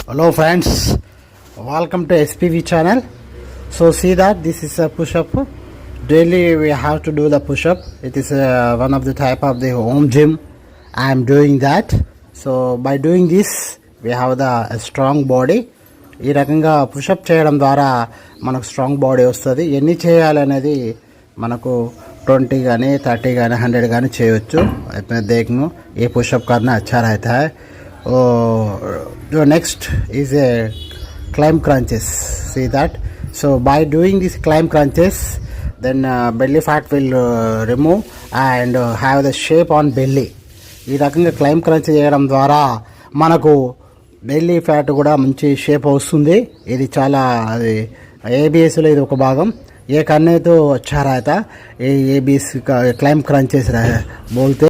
Hello friends, welcome to SPV channel. So see that this is a push-up. Daily we have to do the push-up. It is one of the type of the home gym. I am doing that. So by doing this we have the strong body. ఈ రకంగా push up చేయడం ద్వారా మనకు strong body వస్తుంది. ఎన్ని చేయాలనేది మనకు 20 కానీ 30 కానీ 100 కానీ చేయొచ్చు. अपने देखनो ये पुशअप करना अच्छा रहता है. जो next is a climb crunches. See that. So by doing this climb crunches, then belly fat will remove and have the shape on belly. ఈ రకంగా క్లైమ్ క్రంచ్ చేయడం ద్వారా మనకు బెల్లీ ఫ్యాట్ కూడా మంచి షేప్ వస్తుంది. ఇది చాలా ఏబిఎస్లో ఇది ఒక భాగం. ఏ करने तो अच्छा रहता ये ABS का क्लाइम क्रंचेस बोलते